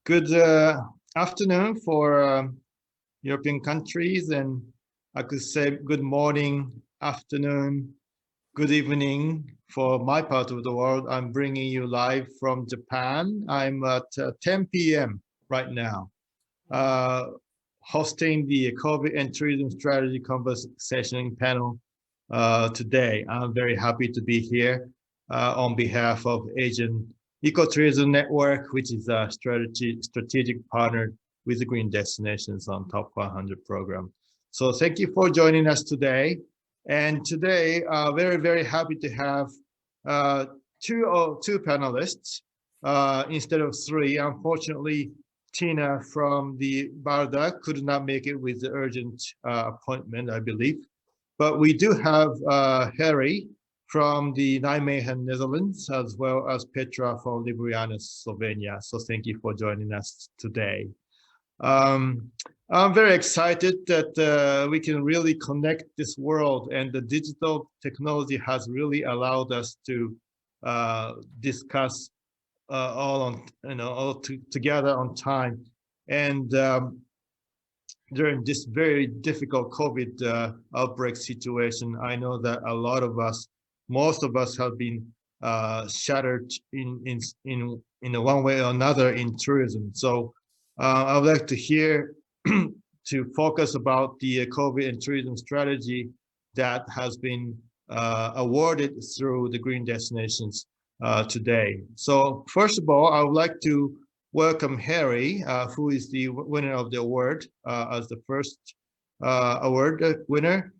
Good afternoon for European countries, and I could say good morning, afternoon, good evening for my part of the world. I'm bringing you live from Japan. I'm at 10 p.m. right now, hosting the COVID and tourism strategy conversation panel today. I'm very happy to be here on behalf of Asian Ecotourism Network, which is a strategic partner with the Green Destinations on Top 100 program. So thank you for joining us today. And today, very happy to have two panelists instead of three. Unfortunately, Tina from the Barda could not make it with the urgent appointment, I believe. But we do have Harry from the Nijmegen, Netherlands, as well as Petra from Ljubljana, Slovenia. So thank you for joining us today. I'm very excited that we can really connect this world, and the digital technology has really allowed us to discuss all together on time. And during this very difficult COVID outbreak situation, I know that a lot of us, most of us, have been shattered in one way or another in tourism. So I would like to hear to focus about the COVID and tourism strategy that has been awarded through the Green Destinations today. So first of all, I would like to welcome Harry, who is the winner of the award as the first award winner.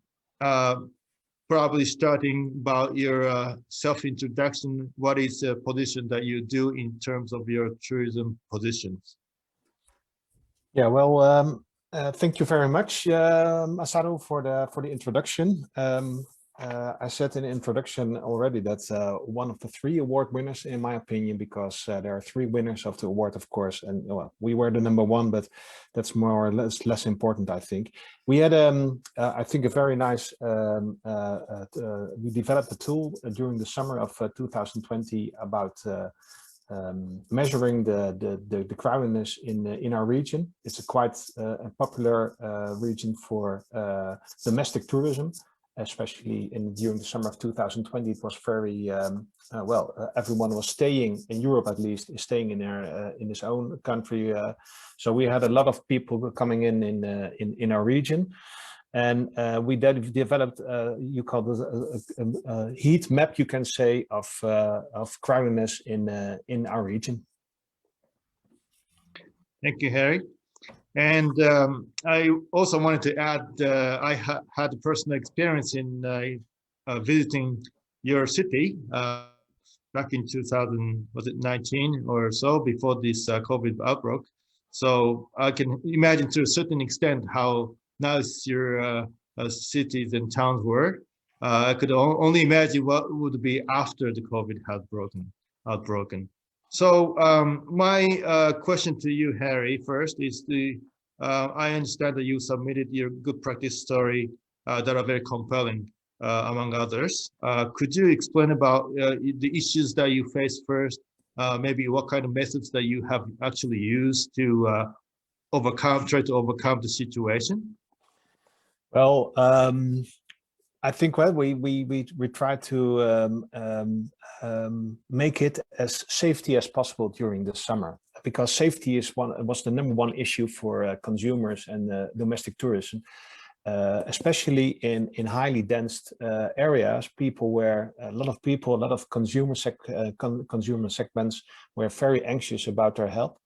Probably starting about your self-introduction. What is the position that you do in terms of your tourism positions? Yeah, well, thank you very much, Masaru, for the introduction. I said in the introduction already that one of the three award winners, in my opinion, because there are three winners of the award, of course, and well, we were the number one, but that's more or less important, I think. We had, I think, a very nice, we developed a tool during the summer of 2020 about measuring the crowdedness in our region. It's a quite a popular region for domestic tourism, especially during the summer of 2020. It was very everyone was staying in Europe, at least, is staying in his own country. So we had a lot of people coming in our region. And we developed, you call it a heat map, you can say, of crowdedness in our region. Thank you, Harry. And I also wanted to add, I had a personal experience in visiting your city back in 2019 or so, before this COVID outbreak. So I can imagine to a certain extent how nice your cities and towns were. I could only imagine what would be after the COVID had outbroken. So my question to you, Harry, first is I understand that you submitted your good practice story that are very compelling, among others. Could you explain about the issues that you faced first, maybe what kind of methods that you have actually used to try to overcome the situation? Well, I think we try to make it as safety as possible during the summer, because safety was the number one issue for consumers and domestic tourism, especially in highly dense areas. A lot of consumer segments were very anxious about their health.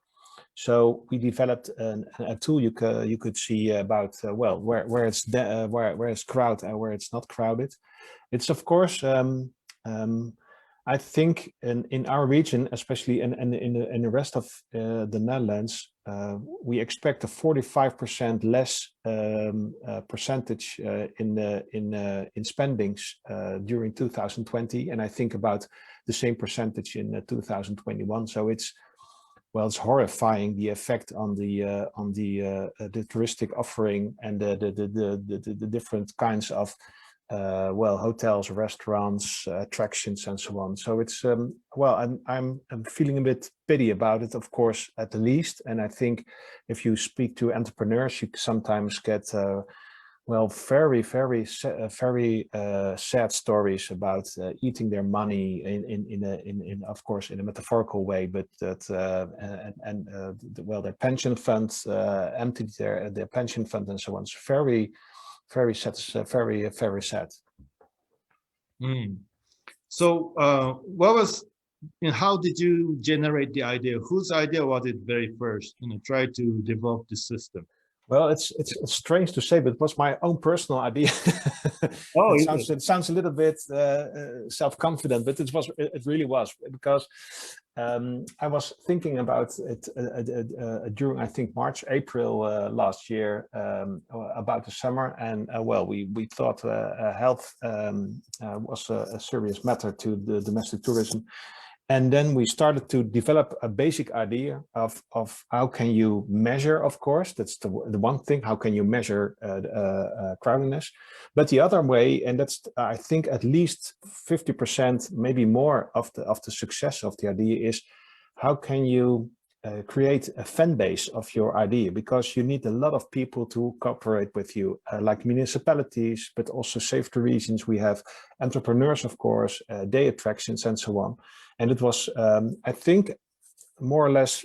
So we developed a tool you could see about where it's crowded and where it's not crowded. It's, of course, I think in our region, especially in the rest of the Netherlands, we expect a 45% less percentage in spendings during 2020, and I think about the same percentage in 2021. So it's horrifying, the effect on the touristic offering and the different kinds of well, hotels, restaurants, attractions, and so on. So it's well, I'm feeling a bit pity about it, of course, at the least. And I think if you speak to entrepreneurs, you sometimes get well, very sad stories about eating their money in of course in a metaphorical way, but that well, their pension funds emptied their pension fund and so on. It's very sad, very sad. Mm. So, what was, how did you generate the idea? Whose idea was it very first? Try to develop the system. Well, it's strange to say, but it was my own personal idea. Oh, it sounds a little bit self-confident, but it really was, because I was thinking about it during, I think, March, April last year, about the summer, and well, we thought health was a serious matter to the domestic tourism. And then we started to develop a basic idea of how can you measure, of course, that's the one thing, how can you measure crowdedness? But the other way, and that's, I think, at least 50%, maybe more of the success of the idea is, how can you create a fan base of your idea? Because you need a lot of people to cooperate with you, like municipalities, but also Save the Regions. We have entrepreneurs, of course, day attractions, and so on. And it was, I think, more or less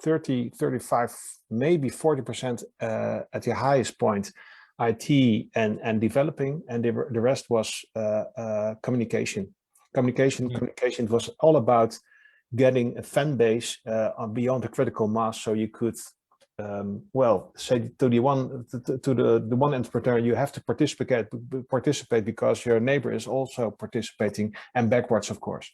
30, 35, maybe 40% at the highest point, IT and developing, and the rest was communication. Communication was all about getting a fan base beyond the critical mass, so you could well, say to the one entrepreneur, you have to participate because your neighbor is also participating, and backwards, of course.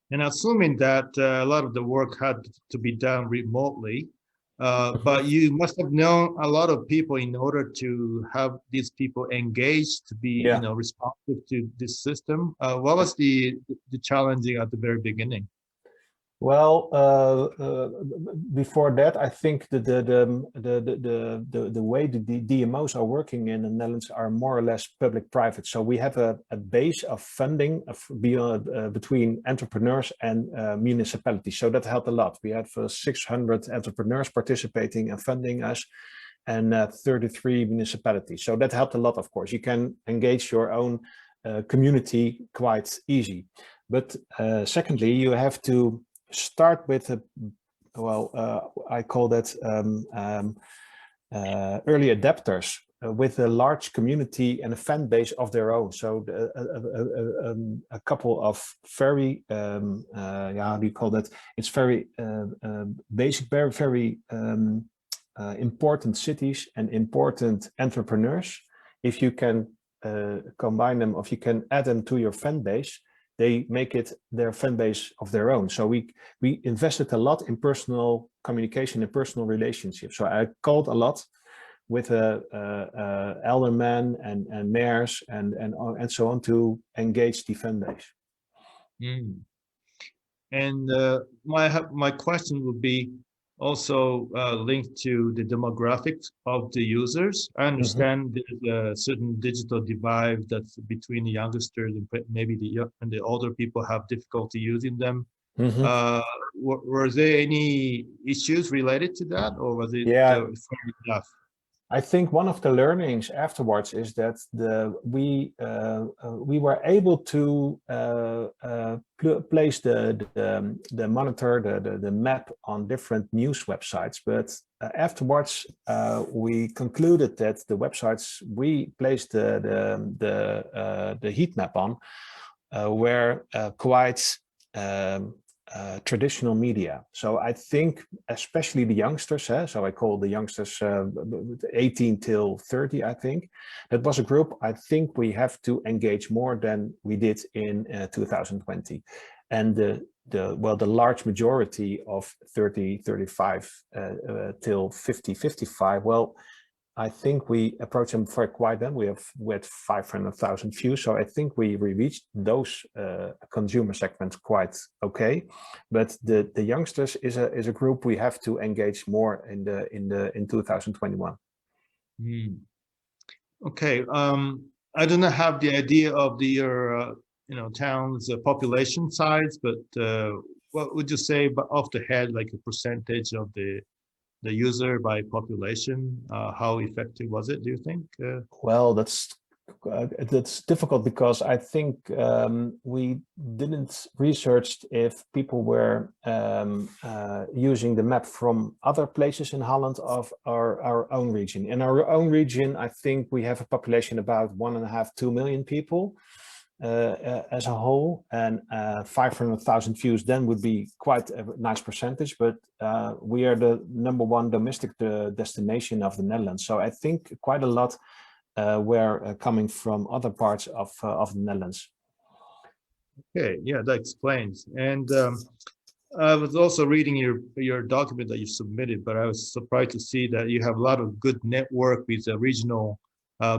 And assuming that a lot of the work had to be done remotely, but you must have known a lot of people in order to have these people engaged to be, responsive to this system. What was the challenging at the very beginning? Well, before that, I think the way the DMOs are working in the Netherlands are more or less public-private. So we have a base of funding between entrepreneurs and municipalities. So that helped a lot. We have 600 entrepreneurs participating and funding us, and 33 municipalities. So that helped a lot, of course. You can engage your own community quite easy. But secondly, you have to start with I call that early adapters with a large community and a fan base of their own. So a couple of very how do you call that? It's very basic, very important cities and important entrepreneurs. If you can combine them, or if you can add them to your fan base, they make it their fan base of their own. So we invested a lot in personal communication and personal relationships. So I called a lot with aldermen and mayors and so on to engage the fan base. Mm. And my question would be also linked to the demographics of the users. I understand there's a certain digital divide that's between the youngsters and maybe the older people have difficulty using them. Were there any issues related to that, or was it fair enough? I think one of the learnings afterwards is that we were able to place the monitor, the map on different news websites, but afterwards we concluded that the websites we placed the heat map on were quite traditional media. So I think especially the youngsters, so I call the youngsters 18 till 30, I think. That was a group I think we have to engage more than we did in 2020. And the large majority of 30, 35 till 50, 55, well, I think we approached them for quite then. We had 500,000 views, so I think we reached those consumer segments quite okay. But the youngsters is a group we have to engage more in 2021. Okay. I do not have the idea of the your town's population size, but what would you say off the head, like a percentage of the user by population? How effective was it, do you think? Well, that's difficult because I think we didn't research if people were using the map from other places in Holland of our own region. In our own region, I think we have a population about 1.5, 2 million people as a whole, and 500,000 views then would be quite a nice percentage, but we are the #1 domestic destination of the Netherlands. So I think quite a lot were coming from other parts of the Netherlands. Okay, yeah, that explains. And I was also reading your document that you submitted, but I was surprised to see that you have a lot of good network with the regional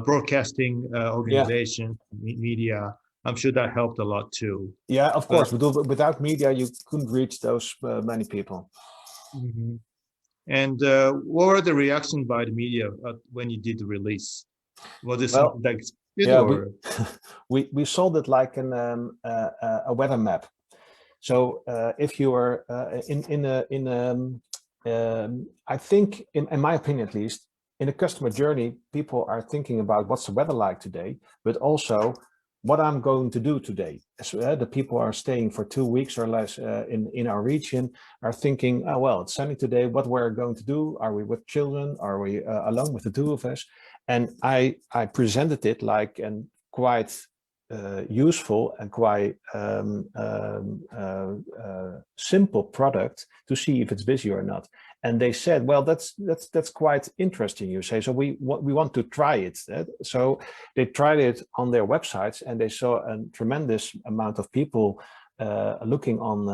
broadcasting organization, media. I'm sure that helped a lot too. Yeah, of course. Without media, you couldn't reach those many people. Mhm. And what were the reaction by the media when you did the release? Was it Well, something that expected, yeah, or? we sold it like a weather map. So if you are I think in my opinion at least, in a customer journey, people are thinking about what's the weather like today, but also what I'm going to do today. So, the people are staying for 2 weeks or less in our region are thinking, oh, well, it's sunny today. What we're going to do? Are we with children? Are we alone with the two of us? And I presented it like and quite useful and quite simple product to see if it's busy or not. And they said, well, that's quite interesting, you say. So we want to try it. So they tried it on their websites, and they saw a tremendous amount of people looking on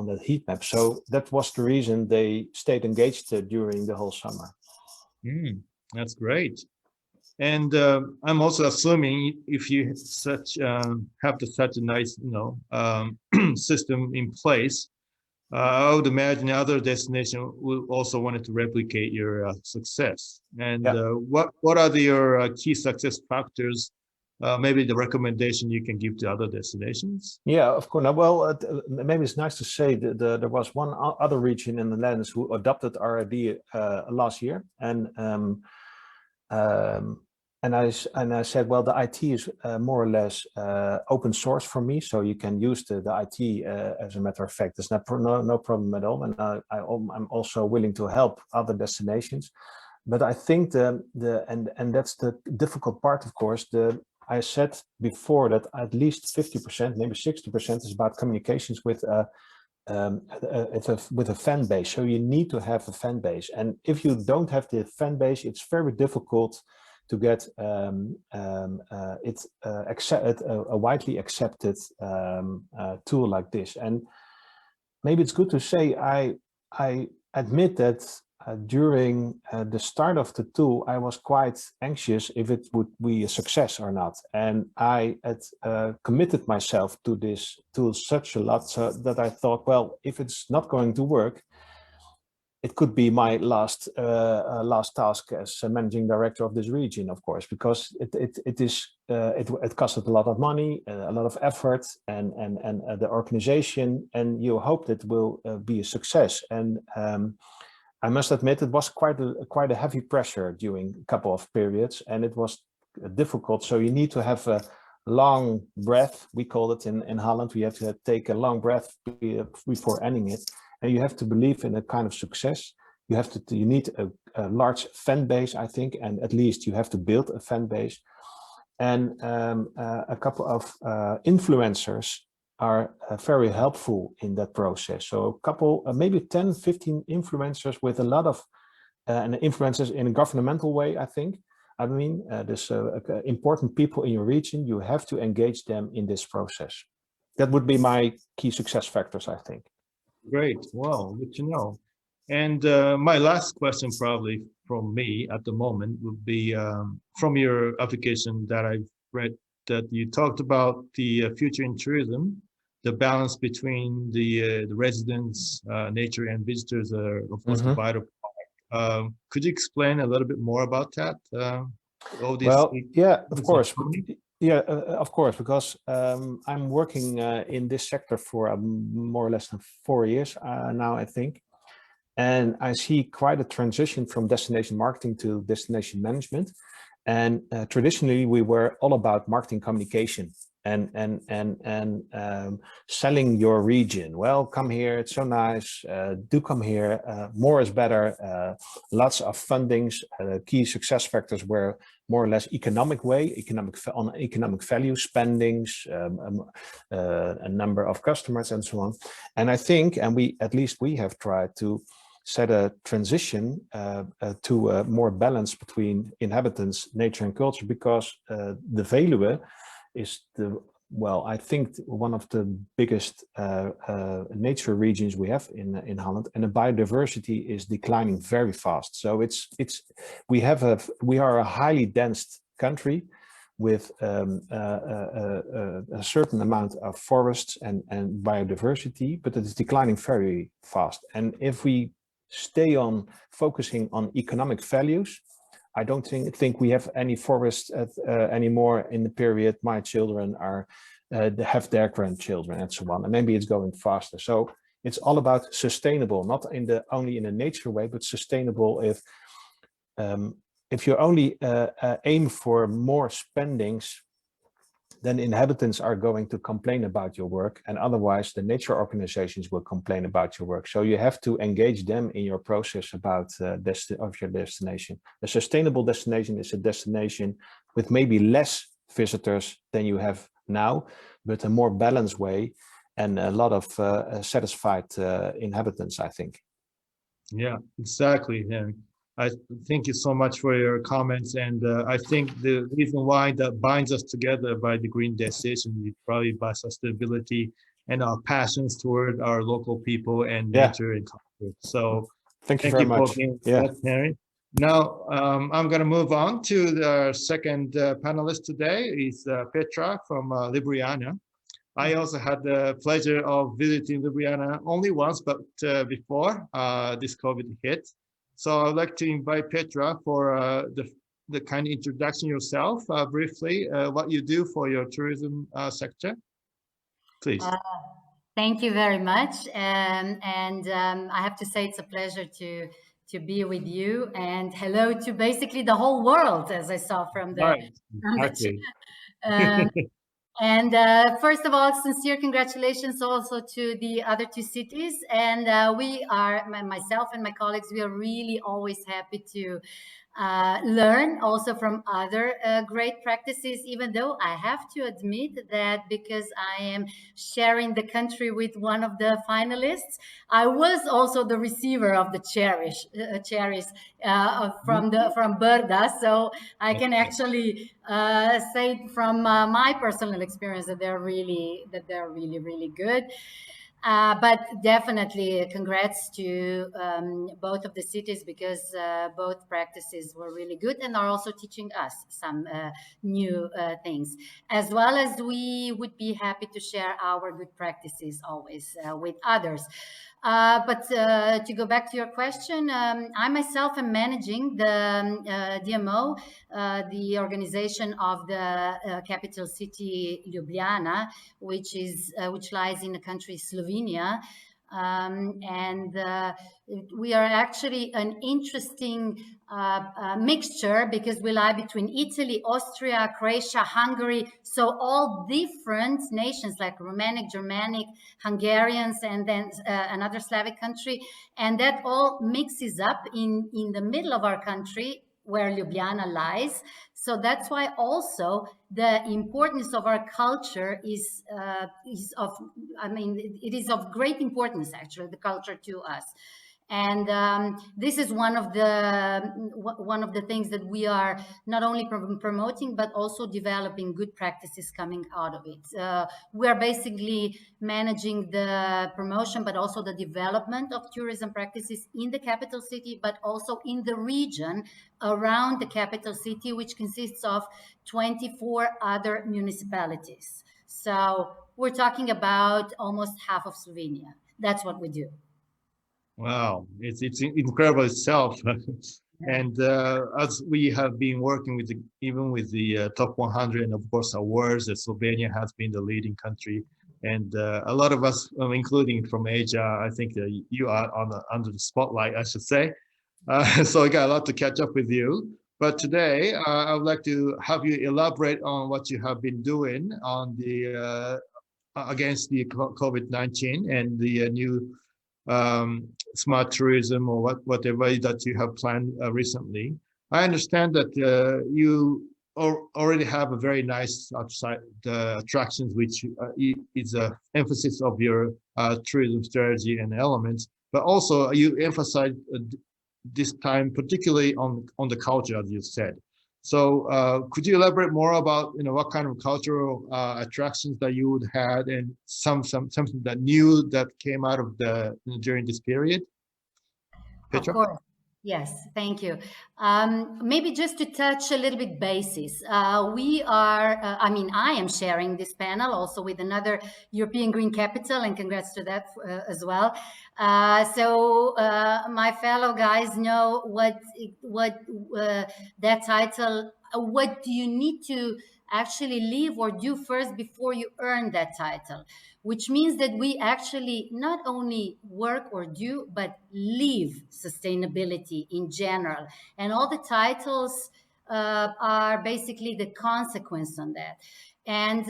the heat map. So that was the reason they stayed engaged during the whole summer. That's great. And I'm also assuming if you have such a nice, system in place, I would imagine other destination will also wanted to replicate your success. And Yeah. What are your key success factors? Maybe the recommendation you can give to other destinations. Yeah, of course. Now, well, maybe it's nice to say that there was one other region in the Netherlands who adopted our idea last year, and I said, well, the IT is more or less open source for me, so you can use the IT as a matter of fact. There's no problem at all, and I'm also willing to help other destinations. But I think and that's the difficult part, of course. I said before that at least 50%, maybe 60% is about communications with with a fan base. So you need to have a fan base, and if you don't have the fan base, it's very difficult to get a widely accepted tool like this. And maybe it's good to say I admit that during the start of the tool, I was quite anxious if it would be a success or not. And I had committed myself to this tool such a lot so that I thought, well, if it's not going to work, it could be my last task as a managing director of this region, of course, because it costed a lot of money, a lot of effort, and the organization, and you hope that will be a success. And I must admit, it was quite a heavy pressure during a couple of periods, and it was difficult. So you need to have a long breath. We call it in Holland. We have to take a long breath before ending it. And you have to believe in a kind of success. You need a large fan base, I think, and at least you have to build a fan base. And a couple of influencers are very helpful in that process. So a couple, maybe 10, 15 influencers with a lot of and influencers in a governmental way, I think. I mean, there's important people in your region. You have to engage them in this process. That would be my key success factors, I think. Great. Well, good to know. And my last question, probably from me at the moment, would be from your application that I've read that you talked about the future in tourism, the balance between the residents, nature, and visitors are, of course, the vital part. Could you explain a little bit more about that? all these Well, yeah, of things course. coming? Yeah, of course, because I'm working in this sector for more or less than 4 years now, I think. And I see quite a transition from destination marketing to destination management. And traditionally, we were all about marketing communication and selling your region. Well, come here, it's so nice. Do come here. More is better. Lots of fundings. Key success factors were more or less economic way, on economic value, spendings, a number of customers, and so on. And I think, and at least we have tried to set a transition to a more balance between inhabitants, nature and culture, because the Veluwe is I think one of the biggest nature regions we have in Holland, and the biodiversity is declining very fast. So we are a highly dense country with a certain amount of forests and biodiversity, but it is declining very fast. And if we stay on focusing on economic values, I don't think we have any forests anymore in the period my children are have their grandchildren and so on. And maybe it's going faster. So it's all about sustainable, not only in a nature way, but sustainable. If you only aim for more spendings, then inhabitants are going to complain about your work, and otherwise the nature organizations will complain about your work. So you have to engage them in your process about of your destination. A sustainable destination is a destination with maybe less visitors than you have now, but a more balanced way and a lot of satisfied inhabitants, I think. Yeah, exactly. Yeah. I thank you so much for your comments, and I think the reason why that binds us together by the green decision is probably by sustainability and our passions toward our local people and nature and culture. So thank you very much. For being with us, Henry. Now I'm going to move on to the second panelist today. Is Petra from Ljubljana. I also had the pleasure of visiting Ljubljana only once, but before this COVID hit. So I'd like to invite Petra for the kind of introduction yourself, briefly, what you do for your tourism sector, please. Thank you very much. I have to say it's a pleasure to be with you, and hello to basically the whole world, as I saw from the, And first of all, sincere congratulations also to the other two cities. And we are, myself and my colleagues, we are really always happy to learn also from other great practices, even though I have to admit that because I am sharing the country with one of the finalists, I was also the receiver of the cherries from Berda, so I can actually say from my personal experience that they're really really good. But definitely congrats to both of the cities, because both practices were really good and are also teaching us some new things, as well as we would be happy to share our good practices always with others. But to go back to your question, I myself am managing the DMO, the organization of the capital city Ljubljana, which lies in the country Slovenia. We are actually an interesting mixture, because we lie between Italy, Austria, Croatia, Hungary, so all different nations like Romanic, Germanic, Hungarians, and then another Slavic country, and that all mixes up in the middle of our country where Ljubljana lies. So that's why also the importance of our culture is of great importance, actually, the culture to us. And this is one of the things that we are not only promoting, but also developing good practices coming out of it. We are basically managing the promotion, but also the development of tourism practices in the capital city, but also in the region around the capital city, which consists of 24 other municipalities. So we're talking about almost half of Slovenia. That's what we do. Wow, it's incredible itself. And as we have been working with even with the top 100 and of course awards, that Slovenia has been the leading country. And a lot of us, including from Asia, I think that you are under the spotlight, I should say. So I got a lot to catch up with you. But today, I would like to have you elaborate on what you have been doing on the against the COVID-19 and the new smart tourism or whatever that you have planned recently. I understand that you already have a very nice outside attractions, which is a emphasis of your tourism strategy and elements, but also you emphasize this time particularly on the culture, as you said. So could you elaborate more about what kind of cultural attractions that you would had and something that new that came out of during this period? Of course. Yes, thank you. Maybe just to touch a little bit basis. We are, I am sharing this panel also with another European Green Capital, and congrats to that as well. So my fellow guys know what that title, what do you need to actually live or do first before you earn that title, which means that we actually not only work or do, but live sustainability in general. And all the titles are basically the consequence on that. And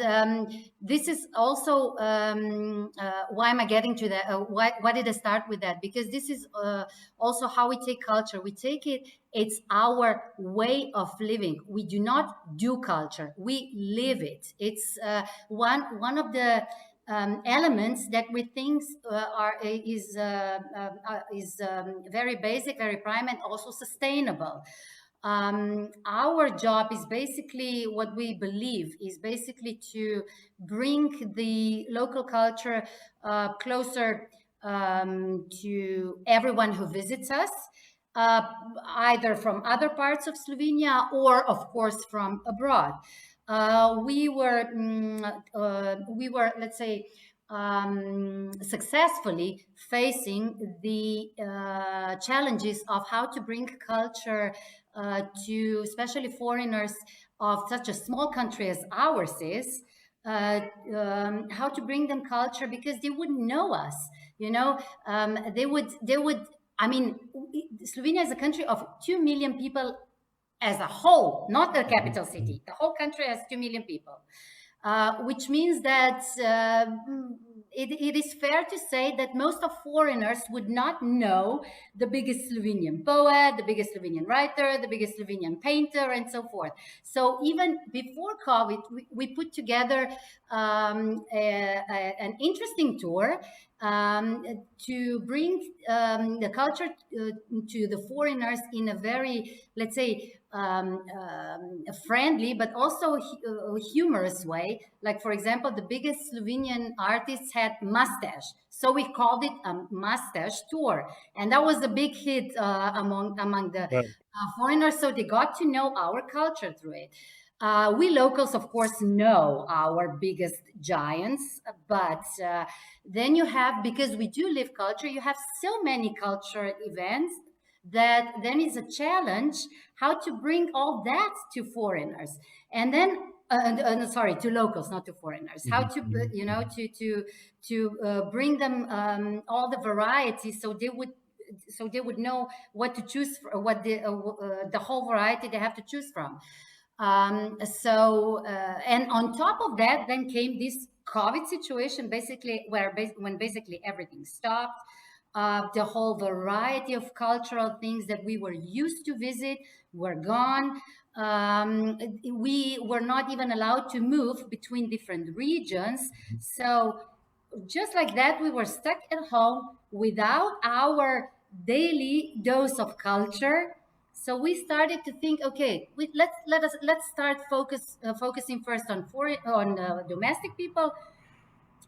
this is also why am I getting to that? Why did I start with that? Because this is also how we take culture. We take it, it's our way of living. We do not do culture, we live it. It's one of the elements that we think is very basic, very prime, and also sustainable. Our job is basically, what we believe is basically to bring the local culture closer to everyone who visits us, either from other parts of Slovenia or of course from abroad. We were, let's say, successfully facing the challenges of how to bring culture to especially foreigners of such a small country as ours is, how to bring them culture, because they wouldn't know us, they would, Slovenia is a country of 2 million people as a whole, not the capital city. The whole country has 2 million people, which means that it is fair to say that most of foreigners would not know the biggest Slovenian poet, the biggest Slovenian writer, the biggest Slovenian painter, and so forth. So even before COVID, we put together an interesting tour to bring the culture to the foreigners in a very, let's say, friendly but also humorous way. Like, for example, the biggest Slovenian artists had mustache, so we called it a mustache tour, and that was a big hit among the foreigners, so they got to know our culture through it. We locals, of course, know our biggest giants, but then you have, because we do live culture, you have so many cultural events that then is a challenge how to bring all that to foreigners, and then sorry, to locals, not to foreigners. How to bring them all the variety, so they would know what to choose for, what the whole variety they have to choose from. And on top of that, then came this COVID situation, basically, when basically everything stopped. The whole variety of cultural things that we were used to visit were gone. We were not even allowed to move between different regions. So just like that, we were stuck at home without our daily dose of culture. So we started to think, okay, let's start focusing first on domestic people,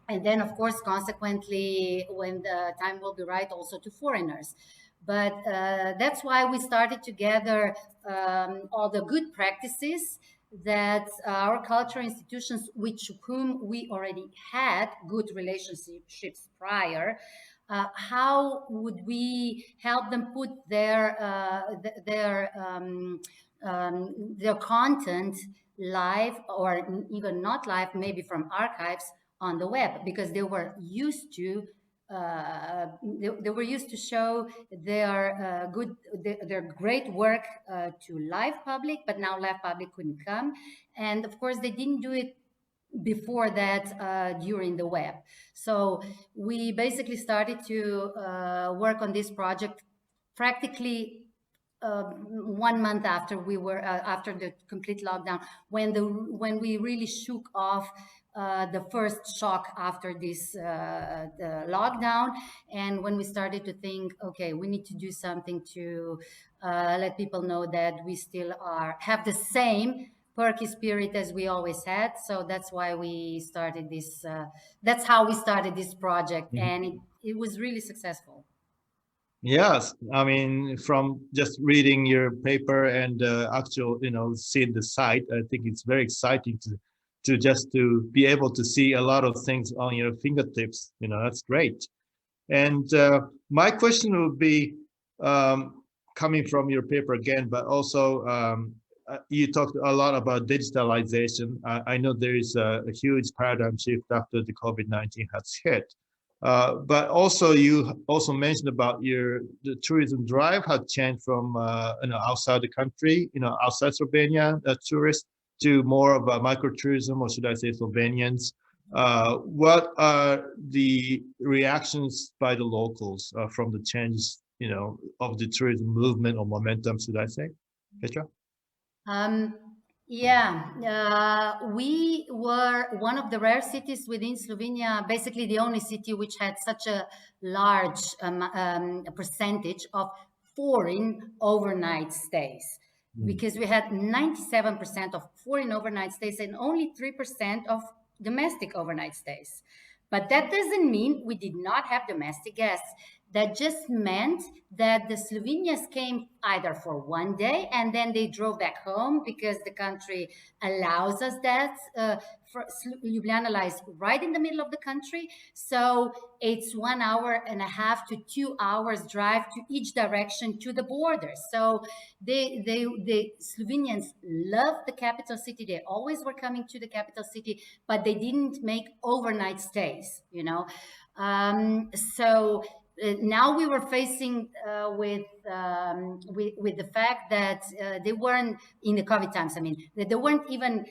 and then, of course, consequently, when the time will be right, also to foreigners. But that's why we started to gather all the good practices that our cultural institutions, whom we already had good relationships prior, how would we help them put their content live, or even not live, maybe from archives on the web, because they were used to they were used to show their great work to live public, but now live public couldn't come, and of course they didn't do it before that during the web. So we basically started to work on this project practically 1 month after we were after the complete lockdown, when we really shook off the first shock after this the lockdown, and when we started to think, okay, we need to do something to let people know that we still have the same perky spirit as we always had. So that's why we started this. That's how we started this project, and it was really successful. Yes, I mean, from just reading your paper and actual, seeing the site, I think it's very exciting to be able to see a lot of things on your fingertips. That's great. And my question would be, coming from your paper again, but also you talked a lot about digitalization. I know there is a huge paradigm shift after the COVID-19 has hit. But also you also mentioned about the tourism drive had changed from outside the country, outside Slovenia, tourists, to more of a microtourism, or should I say Slovenians. What are the reactions by the locals from the changes, of the tourism movement or momentum, should I say? Petra? Yeah, we were one of the rare cities within Slovenia, basically the only city which had such a large percentage of foreign overnight stays, because we had 97% of foreign overnight stays and only 3% of domestic overnight stays. But that doesn't mean we did not have domestic guests. That just meant that the Slovenians came either for 1 day and then they drove back home, because the country allows us that. Ljubljana lies right in the middle of the country, so it's 1.5 hours to 2 hours drive to each direction to the border. So the Slovenians love the capital city. They always were coming to the capital city, but they didn't make overnight stays. So now we were facing with the fact that they weren't, in the COVID times, I mean, that they weren't even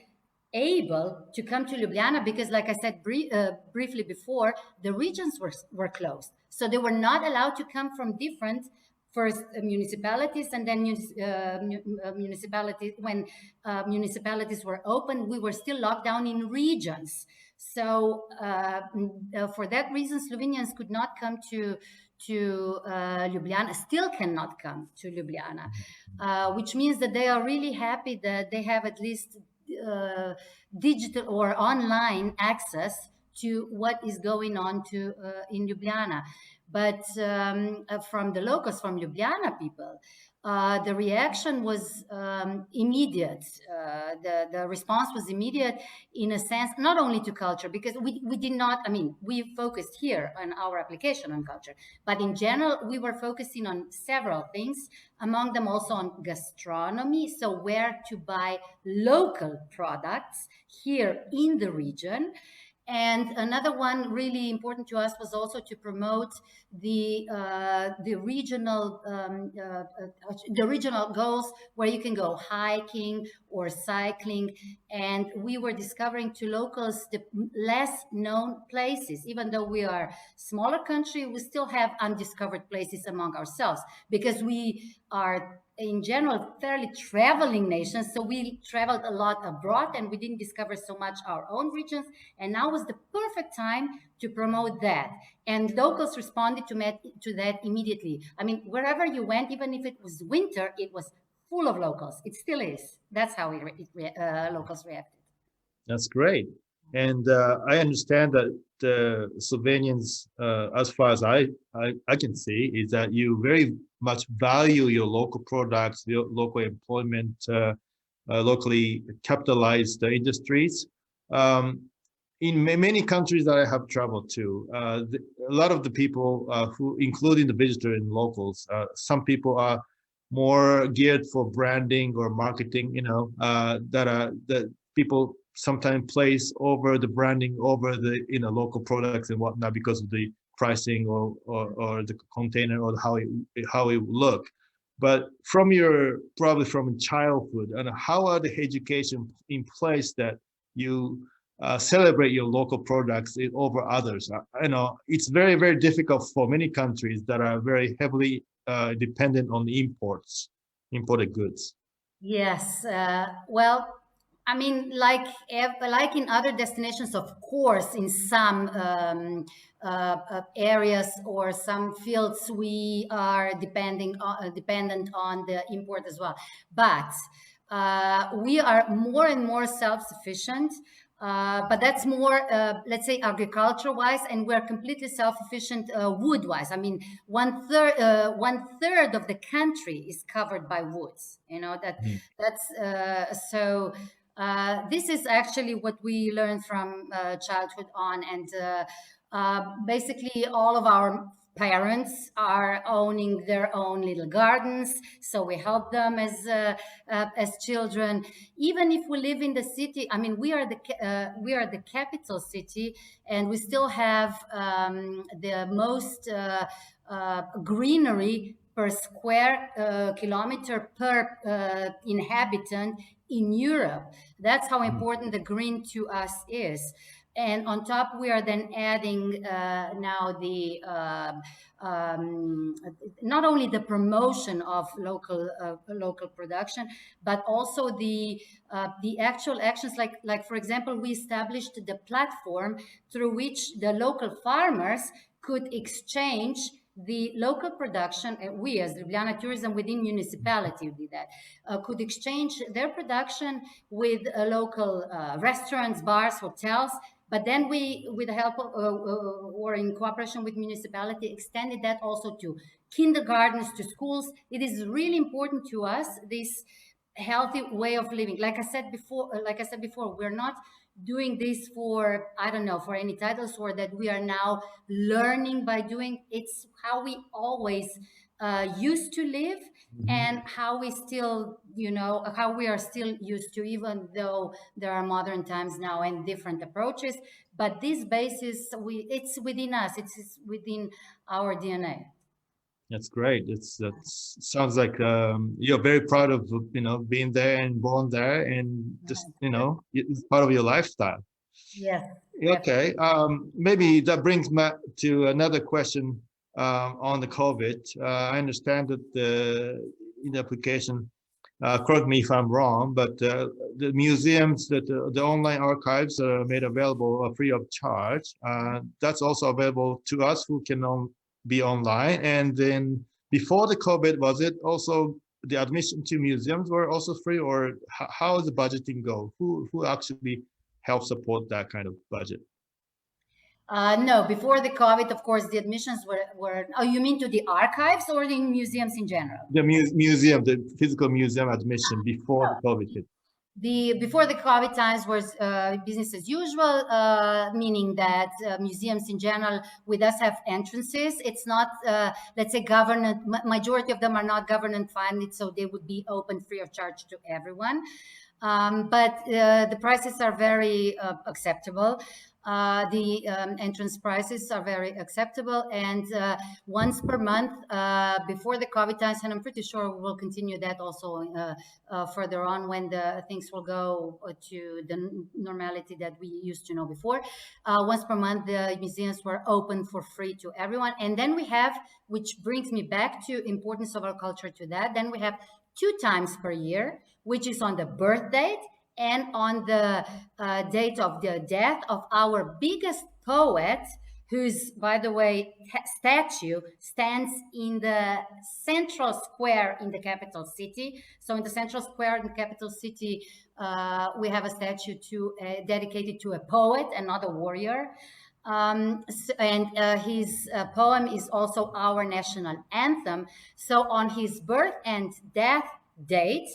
able to come to Ljubljana, because, like I said briefly before, the regions were closed. So they were not allowed to come from different municipalities, and then municipalities, when municipalities were open, we were still locked down in regions. So for that reason, Slovenians could not come to Ljubljana, still cannot come to Ljubljana, which means that they are really happy that they have at least digital or online access to what is going on in Ljubljana. But from the locals, from Ljubljana people, the reaction was immediate. The response was immediate, in a sense, not only to culture, because we did not, I mean, we focused here on our application on culture, but in general, we were focusing on several things, among them also on gastronomy, so where to buy local products here in the region. And another one really important to us was also to promote the regional goals, where you can go hiking or cycling. And we were discovering to locals the less known places. Even though we are a smaller country, we still have undiscovered places among ourselves, because we are in general fairly traveling nations. So we traveled a lot abroad and we didn't discover so much our own regions. And now was the perfect time to promote that. And locals responded to that immediately. I mean, wherever you went, even if it was winter, it was full of locals. It still is. That's how locals reacted. That's great. And I understand that the Slovenians, as far as I can see, is that you very much value your local products, your local employment, locally capitalized industries. in many countries that I have traveled to, a lot of the people who, including the visitor and locals, some people are more geared for branding or marketing, that people sometimes place over the branding over the local products and whatnot because of the pricing or the container or how it look. But probably from childhood, and how are the education in place that you celebrate your local products over others? It's very, very difficult for many countries that are very heavily dependent on imported goods. Yes. Well, I mean, like in other destinations, of course, in some areas or some fields, we are dependent on the import as well. But we are more and more self-sufficient. But that's more, let's say, agriculture-wise, and we're completely self-sufficient wood-wise. I mean, one third of the country is covered by woods. That's so. This is actually what we learned from childhood on, and basically all of our parents are owning their own little gardens, so we help them as children. Even if we live in the city, I mean, we are the capital city, and we still have the most greenery per square kilometer per inhabitant in Europe. That's how important the green to us is. And on top, we are then adding now the not only the promotion of local production, but also the actual actions. Like for example, we established the platform through which the local farmers could exchange the local production. We as Ljubljana Tourism within municipality did that, could exchange their production with local restaurants, bars, hotels. But then we, with the help of, or in cooperation with municipality, extended that also to kindergartens, to schools. It is really important to us, this healthy way of living. Like I said before, we're not doing this for, I don't know, for any titles, or that we are now learning by doing. It's how we always used to live, and how we still, how we are still used to, even though there are modern times now and different approaches. But this basis, it's within us, it's within our DNA. That's great. That sounds like you're very proud of being there and born there, and just it's part of your lifestyle. Yes. Okay. Maybe that brings me to another question on the COVID. I understand that in the application, correct me if I'm wrong, but the museums, that the online archives are made available free of charge. That's also available to us who can be online. And then before the COVID, was it also the admission to museums were also free, or how does the budgeting go? Who actually helps support that kind of budget? No, before the COVID, of course, the admissions were. Oh, you mean to the archives or the museums in general? The museum, the physical museum admission before the COVID hit. Before the COVID times was business as usual, meaning that museums in general with us have entrances. It's not, let's say, government. Majority of them are not government funded, so they would be open free of charge to everyone. But the prices are very acceptable. The entrance prices are very acceptable, and once per month before the COVID times, and I'm pretty sure we will continue that also further on when the things will go to the normality that we used to know before. Once per month, the museums were open for free to everyone. And then we have, which brings me back to importance of our culture to that, then we have 2 times per year, which is on the birth date and on the date of the death of our biggest poet, whose, by the way, statue stands in the central square in the capital city. So in the central square in the capital city, we have a statue dedicated to a poet and not a warrior. His poem is also our national anthem. So on his birth and death date,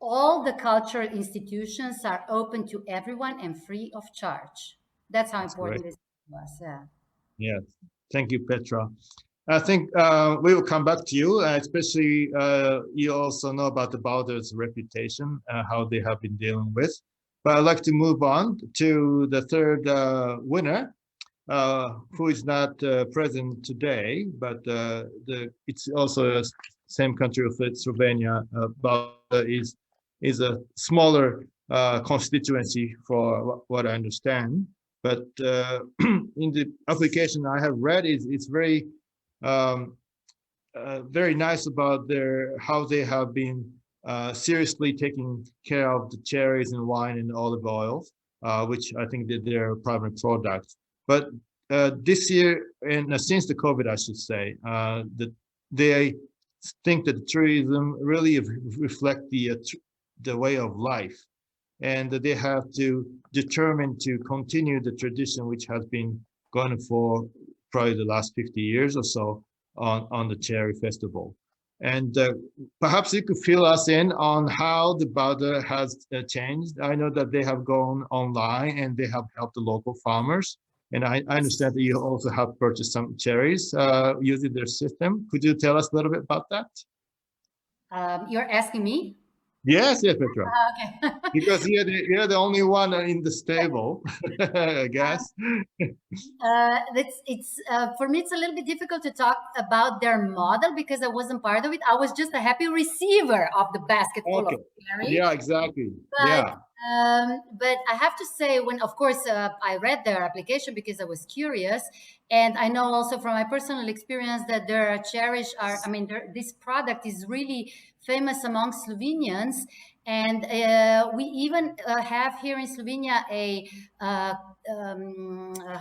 all the cultural institutions are open to everyone and free of charge. That's how That's important great. this was. Yeah. Yes. Thank you, Petra. I think we will come back to you, especially you also know about the Baldur's reputation, how they have been dealing with. But I'd like to move on to the third winner, who is not present today, but it's also a same country of Slovenia. Baldur is a smaller constituency for what I understand. But in the application I have read, it's very very nice about how they have been seriously taking care of the cherries and wine and olive oils, which I think that they're primary products. But this year, and since the COVID, I should say, that they think that tourism really reflect the way of life, and that they have to determine to continue the tradition which has been going for probably the last 50 years or so on the cherry festival. And perhaps you could fill us in on how the Baldur has changed. I know that they have gone online and they have helped the local farmers. And I understand that you also have purchased some cherries using their system. Could you tell us a little bit about that? You're asking me? Yes, yes, Petra. Okay. Because you're the only one in the stable, I guess. It's for me. It's a little bit difficult to talk about their model because I wasn't part of it. I was just a happy receiver of the basket full Okay. of cherry. Yeah, exactly. But, Yeah. but I have to say, when of course I read their application because I was curious, and I know also from my personal experience that their cherries are. I mean, this product is really famous among Slovenians, and we even have here in Slovenia a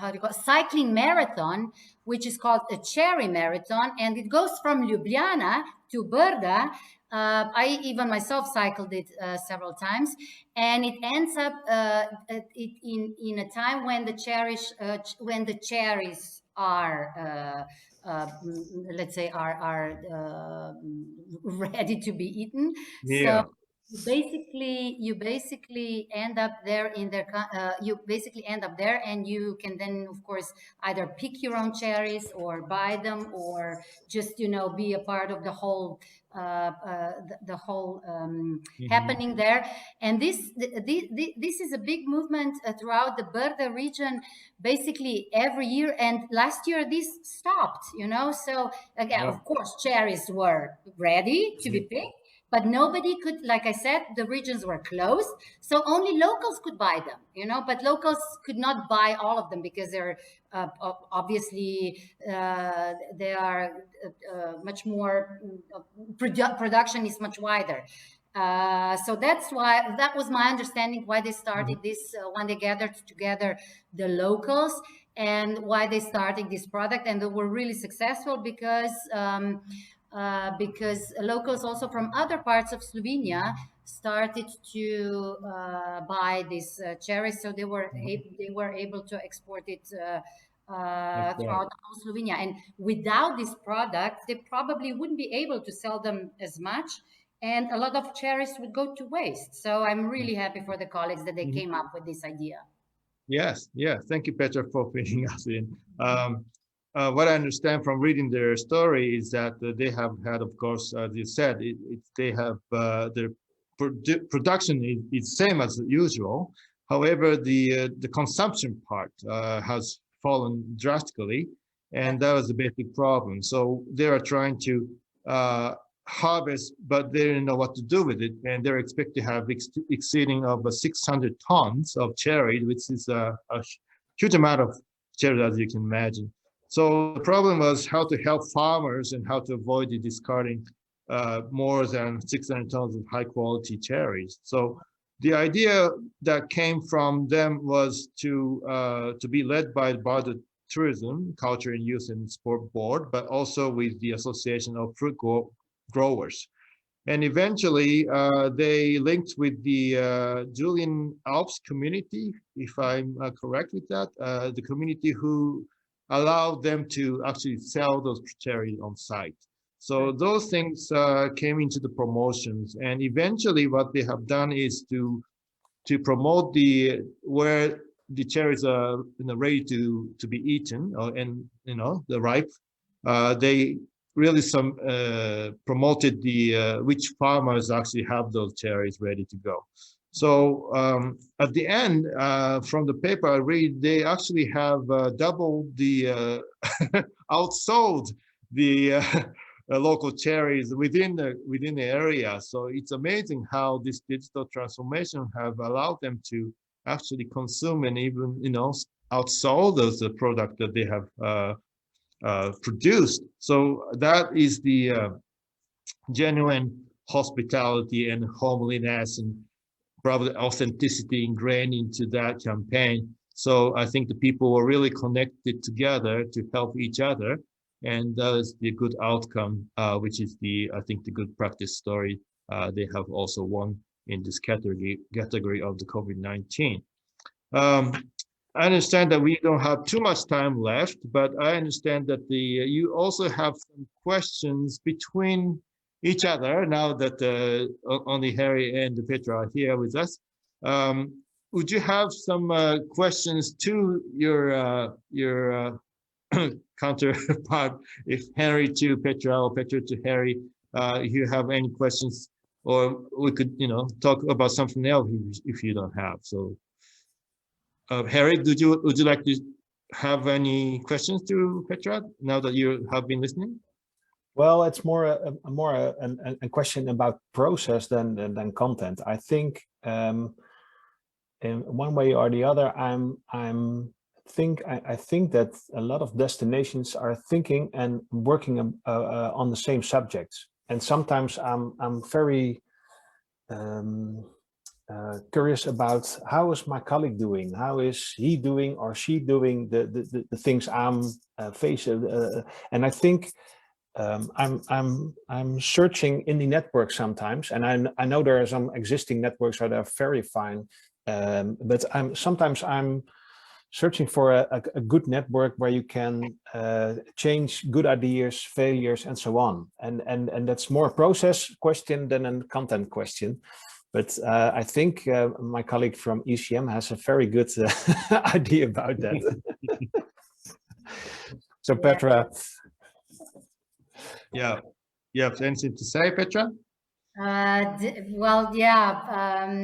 how do you call it? Cycling marathon, which is called a cherry marathon, and it goes from Ljubljana to Brda. I even myself cycled it several times, and it ends up in a time when the cherries are let's say are ready to be eaten. So Yeah. you basically end up there in their you basically end up there, and you can then of course either pick your own cherries or buy them, or just be a part of the whole the whole happening there. And this is a big movement throughout the Brda region, basically every year. And last year this stopped, so again, Yeah. of course, cherries were ready to be picked, but nobody could, like I said, the regions were closed, so only locals could buy them, but locals could not buy all of them because they're obviously they are much more production is much wider. So that was my understanding why they started this, when they gathered together the locals, and why they started this product. And they were really successful because locals also from other parts of Slovenia started to buy these cherries, so they were able to export it That's right. throughout whole Slovenia. And without this product, they probably wouldn't be able to sell them as much, and a lot of cherries would go to waste. So I'm really happy for the colleagues that they Mhm. came up with this idea. Yes, yes. Thank you, Petra, for filling us in. What I understand from reading their story is that they have had, of course, as you said, they have their production is same as usual. However, the consumption part has fallen drastically, and that was a basic problem. So they are trying to harvest, but they didn't know what to do with it, and they're expected to have exceeding of 600 tons of cherry, which is a huge amount of cherry, as you can imagine. So the problem was how to help farmers and how to avoid the discarding more than 600 tons of high quality cherries. So the idea that came from them was to be led by the Baldur Tourism, Culture and Youth and Sport Board, but also with the Association of Fruit Growers. And eventually they linked with the Julian Alps community, if I'm correct with that, the community who allowed them to actually sell those cherries on site. So those things came into the promotions, and eventually what they have done is to promote where the cherries are ready to be eaten, and the ripe, they really promoted the which farmers actually have those cherries ready to go. So at the end, from the paper I read, they actually have doubled the outsold the local cherries within the area. So it's amazing how this digital transformation have allowed them to actually consume and even outsell those product that they have produced. So that is the genuine hospitality and homeliness and probably authenticity ingrained into that campaign. So I think the people were really connected together to help each other, and that is the good outcome, which is I think the good practice story. They have also won in this category of the COVID-19. I understand that we don't have too much time left, but I understand that you also have some questions between each other now that only Harry and Petra are here with us. Would you have some questions to your counterpart, if Harry to Petra or Petra to Harry? If you have any questions, or we could talk about something else if you don't have. So Harry, would you like to have any questions to Petra now that you have been listening? Well, it's more a question about process than content. I think in one way or the other, I think that a lot of destinations are thinking and working on the same subjects, and sometimes I'm very curious about how is my colleague doing, how is he doing or she doing the things I'm facing, and I think. I'm searching in the network sometimes, and I know there are some existing networks that are very fine, but sometimes I'm searching for a good network where you can change good ideas, failures, and so on. And that's more a process question than a content question. But I think my colleague from ECM has a very good idea about that. So Petra. Yeah, you have anything to say, Petra? Well, yeah.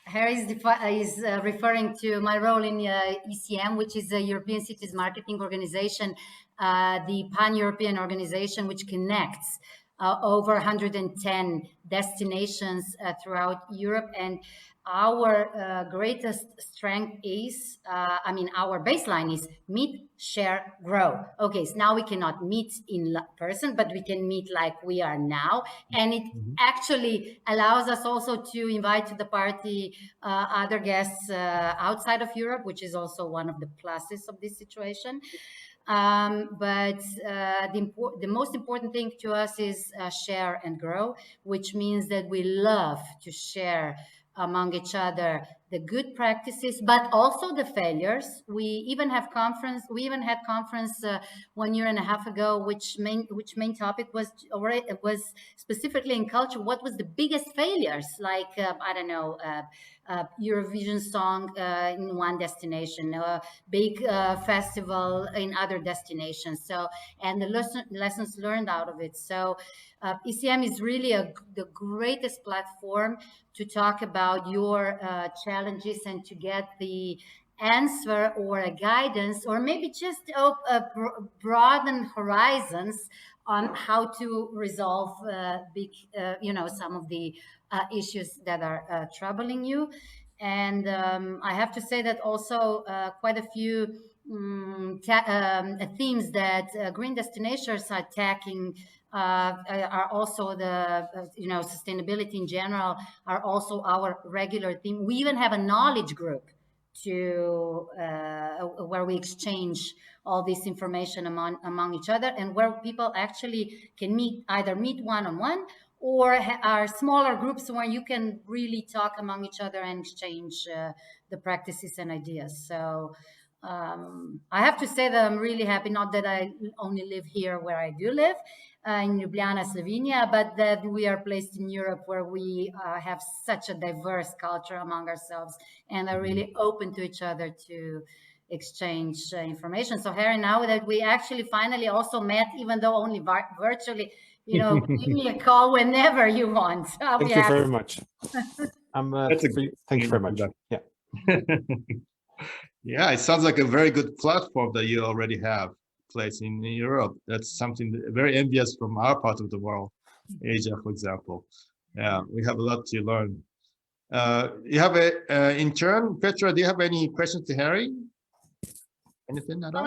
Harry is referring to my role in ECM, which is the European Cities Marketing Organization, the pan-European organization which connects over 110 destinations throughout Europe. And our greatest strength is, our baseline is meet, share, grow. Okay, so now we cannot meet in person, but we can meet like we are now. And it actually allows us also to invite to the party other guests outside of Europe, which is also one of the pluses of this situation. But the most important thing to us is share and grow, which means that we love to share among each other the good practices, but also the failures. We even had conference 1.5 years ago, which main topic was specifically in culture. What was the biggest failures? Like I don't know, Eurovision song in one destination, a big festival in other destinations. So, and the lessons learned out of it. So ECM is really the greatest platform to talk about your challenges and to get the answer or a guidance, or maybe just broaden horizons on how to resolve some of the issues that are troubling you. And I have to say that also quite a few themes that green destinations are tackling are also the sustainability in general are also our regular theme. We even have a knowledge group to where we exchange all this information among each other, and where people actually can either meet one-on-one or are smaller groups where you can really talk among each other and exchange the practices and ideas. So I have to say that I'm really happy, not that I only live here where I do live, in Ljubljana, Slovenia, but that we are placed in Europe where we have such a diverse culture among ourselves and are really open to each other to exchange information. So Harry, now that we actually finally also met, even though only virtually, you know, give me a call whenever you want. Thank you very much. Thank you very much. Yeah. Yeah, it sounds like a very good platform that you already have place in Europe. That's something very envious from our part of the world, Asia, for example. Yeah, we have a lot to learn. You have in turn, Petra, do you have any questions to Harry? Anything at all?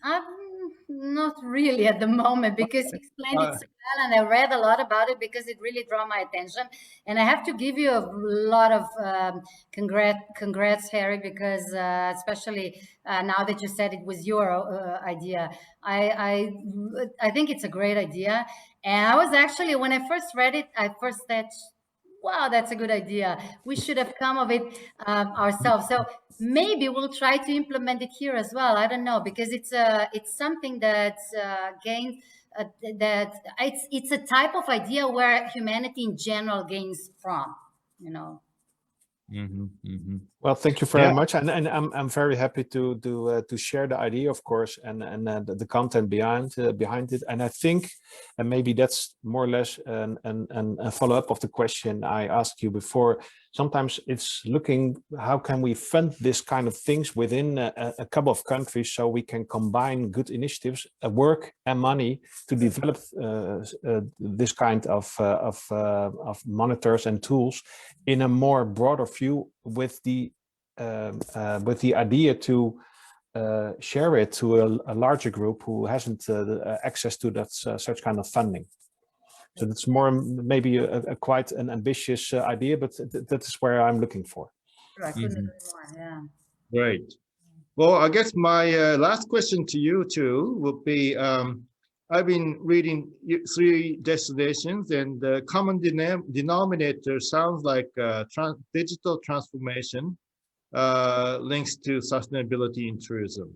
I'm not really at the moment because he explained it so well, and I read a lot about it because it really drew my attention. And I have to give you a lot of congrats, Harry, because especially now that you said it was your idea, I think it's a great idea. And I was actually, when I first read it, I first said, wow, that's a good idea. We should have come of it ourselves. So maybe we'll try to implement it here as well. I don't know, because it's something that gains that it's a type of idea where humanity in general gains from, you know. Well, thank you very much, and I'm very happy to share the idea, of course, and the content behind it. And I think, and maybe that's more or less a follow up of the question I asked you before. Sometimes it's looking how can we fund this kind of things within a couple of countries so we can combine good initiatives, work and money to develop this kind of monitors and tools in a more broader view with the idea to share it to a larger group who hasn't access to that such kind of funding. So that's more maybe a quite an ambitious idea, but that is where I'm looking for. I couldn't agree more. Yeah. Great. Well, I guess my last question to you two would be, I've been reading 3 destinations, and the common denominator sounds like digital transformation links to sustainability in tourism.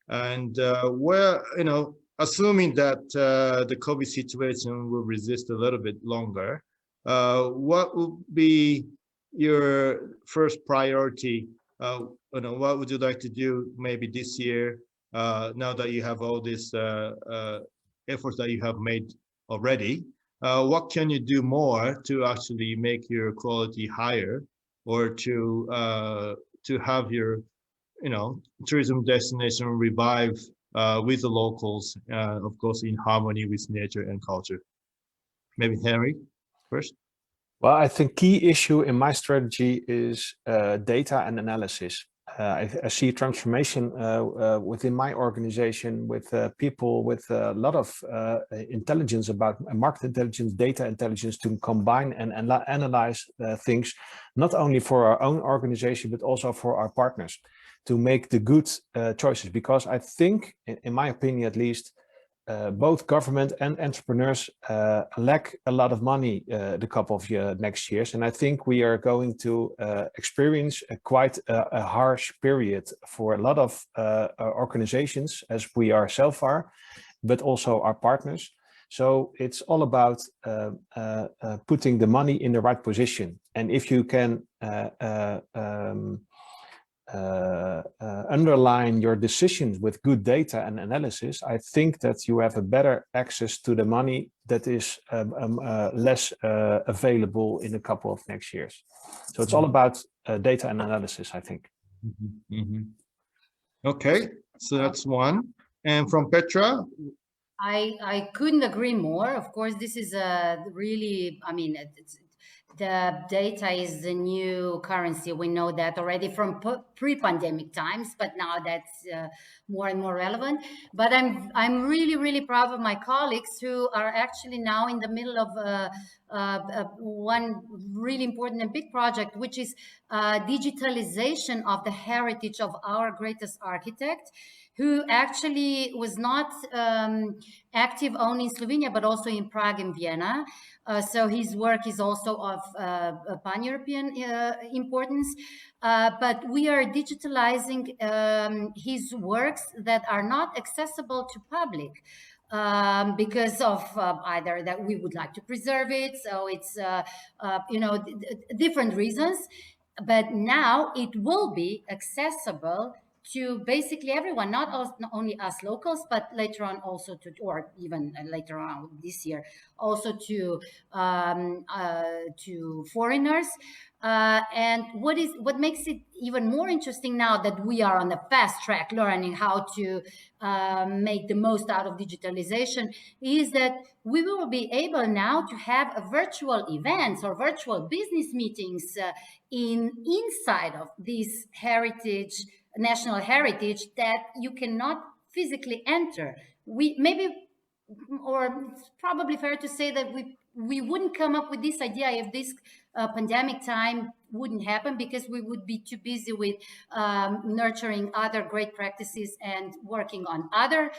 And where, you know, assuming that the COVID situation will resist a little bit longer, what would be your first priority? You know, what would you like to do maybe this year, now that you have all these efforts that you have made already? What can you do more to actually make your quality higher, or to have your, you know, tourism destination revive with the locals, of course, in harmony with nature and culture? Maybe Henry first. Well, I think key issue in my strategy is data and analysis. I see transformation within my organization with people with a lot of intelligence about market intelligence, data intelligence, to combine and analyze things, not only for our own organization, but also for our partners, to make the good choices. Because I think, in my opinion at least, both government and entrepreneurs lack a lot of money the couple of next years, and I think we are going to experience quite a harsh period for a lot of organizations, as we ourselves are, but also our partners. So it's all about putting the money in the right position, and if you can underline your decisions with good data and analysis, I think that you have a better access to the money that is less available in a couple of next years. So it's all about data and analysis, I think. Okay, so that's one. And from Petra? I couldn't agree more. Of course, this is a really, I mean, the data is the new currency. We know that already from pre-pandemic times, but now that's more and more relevant. But I'm really, really proud of my colleagues who are actually now in the middle of one really important and big project, which is digitalization of the heritage of our greatest architect, who actually was not active only in Slovenia, but also in Prague and Vienna. So his work is also of pan-European importance. But we are digitalizing his works that are not accessible to public. because of either that we would like to preserve it, so it's different reasons. But now it will be accessible to basically everyone, not only us locals, but later on also or even later on this year, also to foreigners. And what makes it even more interesting now that we are on the fast track learning how to make the most out of digitalization is that we will be able now to have a virtual events or virtual business meetings inside of this national heritage that you cannot physically enter. It's probably fair to say that we wouldn't come up with this idea if this pandemic time wouldn't happen, because we would be too busy with nurturing other great practices and working on other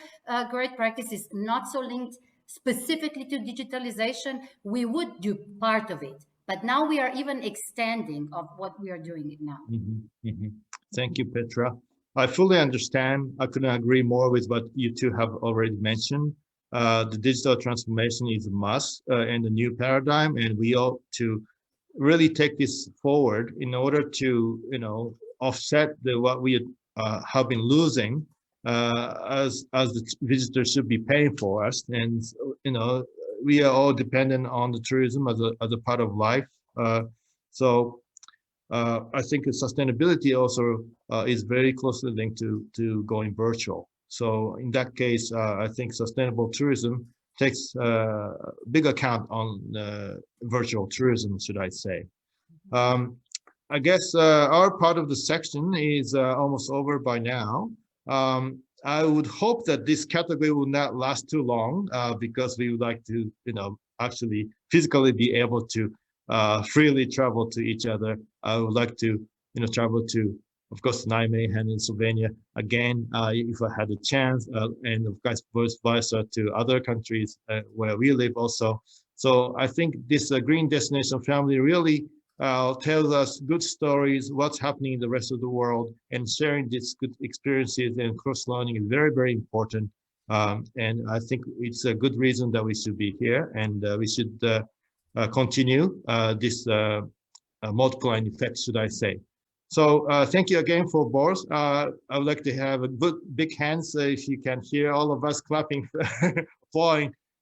great practices not so linked specifically to digitalization. We would do part of it, but now we are even extending of what we are doing it now. Thank you, Petra. I fully understand. I couldn't agree more with what you two have already mentioned. The digital transformation is a must in the new paradigm, and we ought to really take this forward in order to, offset what we have been losing as the visitors should be paying for us. And we are all dependent on the tourism as a part of life. So I think sustainability also is very closely linked to going virtual. So in that case, I think sustainable tourism takes big account on virtual tourism, should I say. I guess our part of the section is almost over by now. I would hope that this category will not last too long because we would like to, actually physically be able to freely travel to each other. I would like to, travel to, of course, Nijmegen and Slovenia again, if I had a chance, and of course, vice versa to other countries where we live also. So I think this Green Destination family really tells us good stories, what's happening in the rest of the world, and sharing these good experiences and cross-learning is very, very important. And I think it's a good reason that we should be here, and we should continue this multiplying effect, should I say. So thank you again for both. I would like to have a good big hands if you can hear all of us clapping,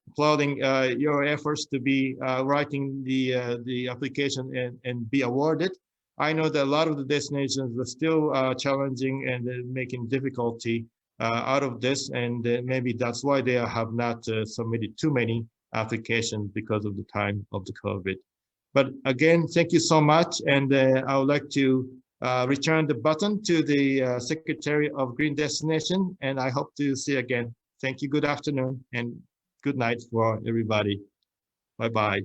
applauding your efforts to be writing the application and be awarded. I know that a lot of the destinations are still challenging and making difficulty out of this, and maybe that's why they have not submitted too many applications because of the time of the COVID. But again, thank you so much, and I would like to return the button to the Secretary of Green Destination, and I hope to see you again. Thank you, good afternoon, and good night for everybody. Bye-bye.